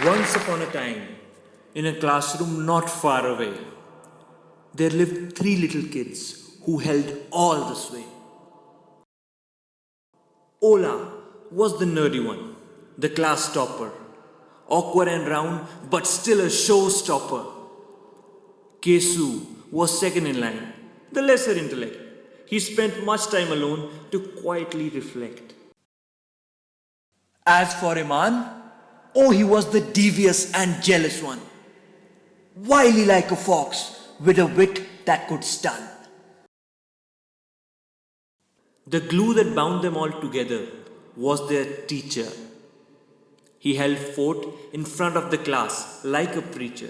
Once upon a time, in a classroom not far away, there lived three little kids who held all the sway. Ola was the nerdy one, the class topper, awkward and round but still a showstopper. Kesu was second in line, the lesser intellect. He spent much time alone to quietly reflect. As for Iman, oh, he was the devious and jealous one, wily like a fox with a wit that could stun. The glue that bound them all together was their teacher. He held fort in front of the class like a preacher.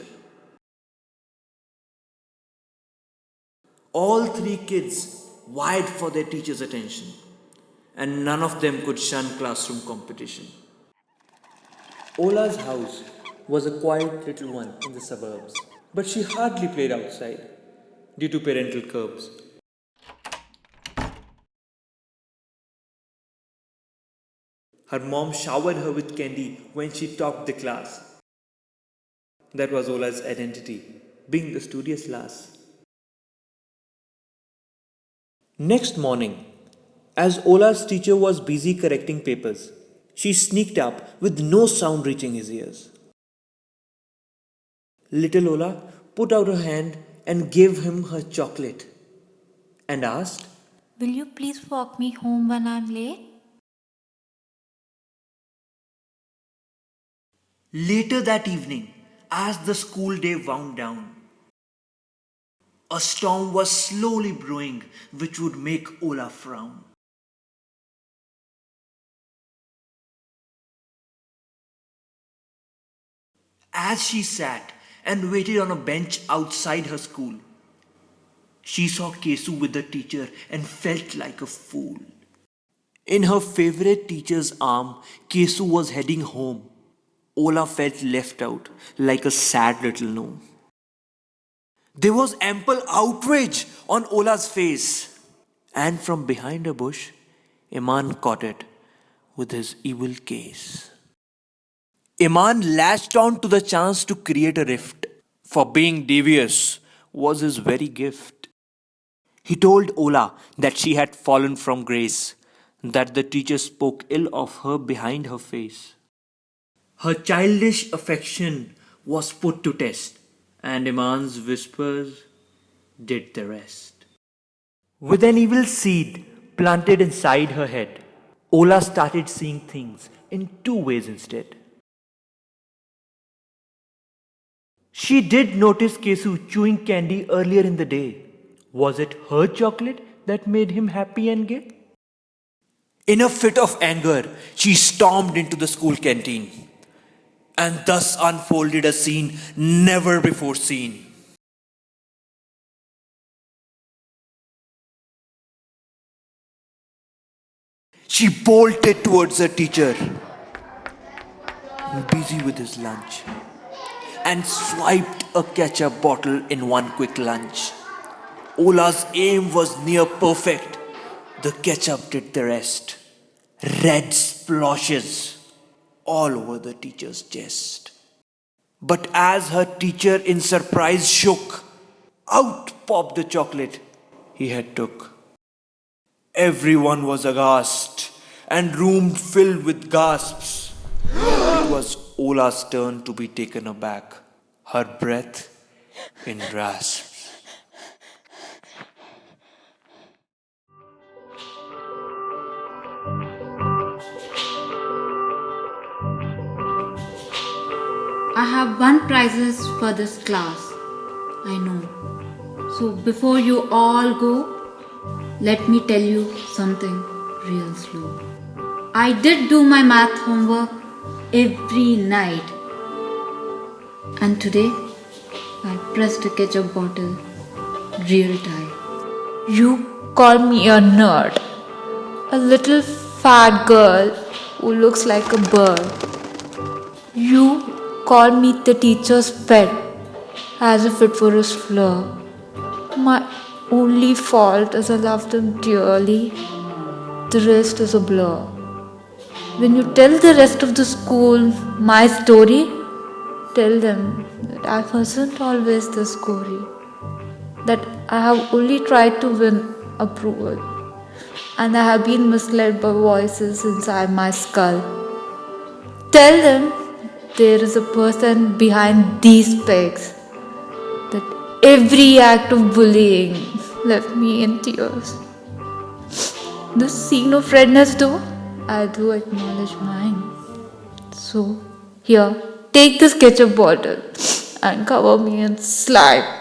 All three kids vied for their teacher's attention, and none of them could shun classroom competition. Ola's house was a quiet little one in the suburbs, but she hardly played outside due to parental curbs. Her mom showered her with candy when she topped the class. That was Ola's identity, being the studious lass. Next morning, as Ola's teacher was busy correcting papers, she sneaked up with no sound reaching his ears. Little Ola put out her hand and gave him her chocolate and asked, Will you please walk me home when I'm late? Later that evening, as the school day wound down, a storm was slowly brewing which would make Ola frown. As she sat and waited on a bench outside her school, she saw Kesu with the teacher and felt like a fool. In her favorite teacher's arm, Kesu was heading home. Ola felt left out like a sad little gnome. There was ample outrage on Ola's face, and from behind a bush, Iman caught it with his evil gaze. Iman latched on to the chance to create a rift, for being devious was his very gift. He told Ola that she had fallen from grace, that the teacher spoke ill of her behind her face. Her childish affection was put to test, and Iman's whispers did the rest. With an evil seed planted inside her head, Ola started seeing things in two ways instead. She did notice Kesu chewing candy earlier in the day. Was it her chocolate that made him happy and gay? In a fit of anger, she stormed into the school canteen and thus unfolded a scene never before seen. She bolted towards her teacher, busy with his lunch, and swiped a ketchup bottle in one quick lunge. Ola's aim was near perfect. The ketchup did the rest. Red splashes all over the teacher's chest. But as her teacher in surprise shook, out popped the chocolate he had took. Everyone was aghast and room filled with gasps. It was Ola's turn to be taken aback, her breath in rasps. I have won prizes for this class. I know. So before you all go, let me tell you something real slow. I did do my math homework every night. And today, I pressed a ketchup bottle real tight. You call me a nerd. A little fat girl who looks like a bird. You call me the teacher's pet as if it were a slur. My only fault is I love them dearly. The rest is a blur. When you tell the rest of the school my story, tell them that I wasn't always this gory, that I have only tried to win approval, and I have been misled by voices inside my skull. Tell them there is a person behind these pegs, that every act of bullying left me in tears. The scene of redness, though, I do acknowledge mine. So, here, take this ketchup bottle and cover me in slime.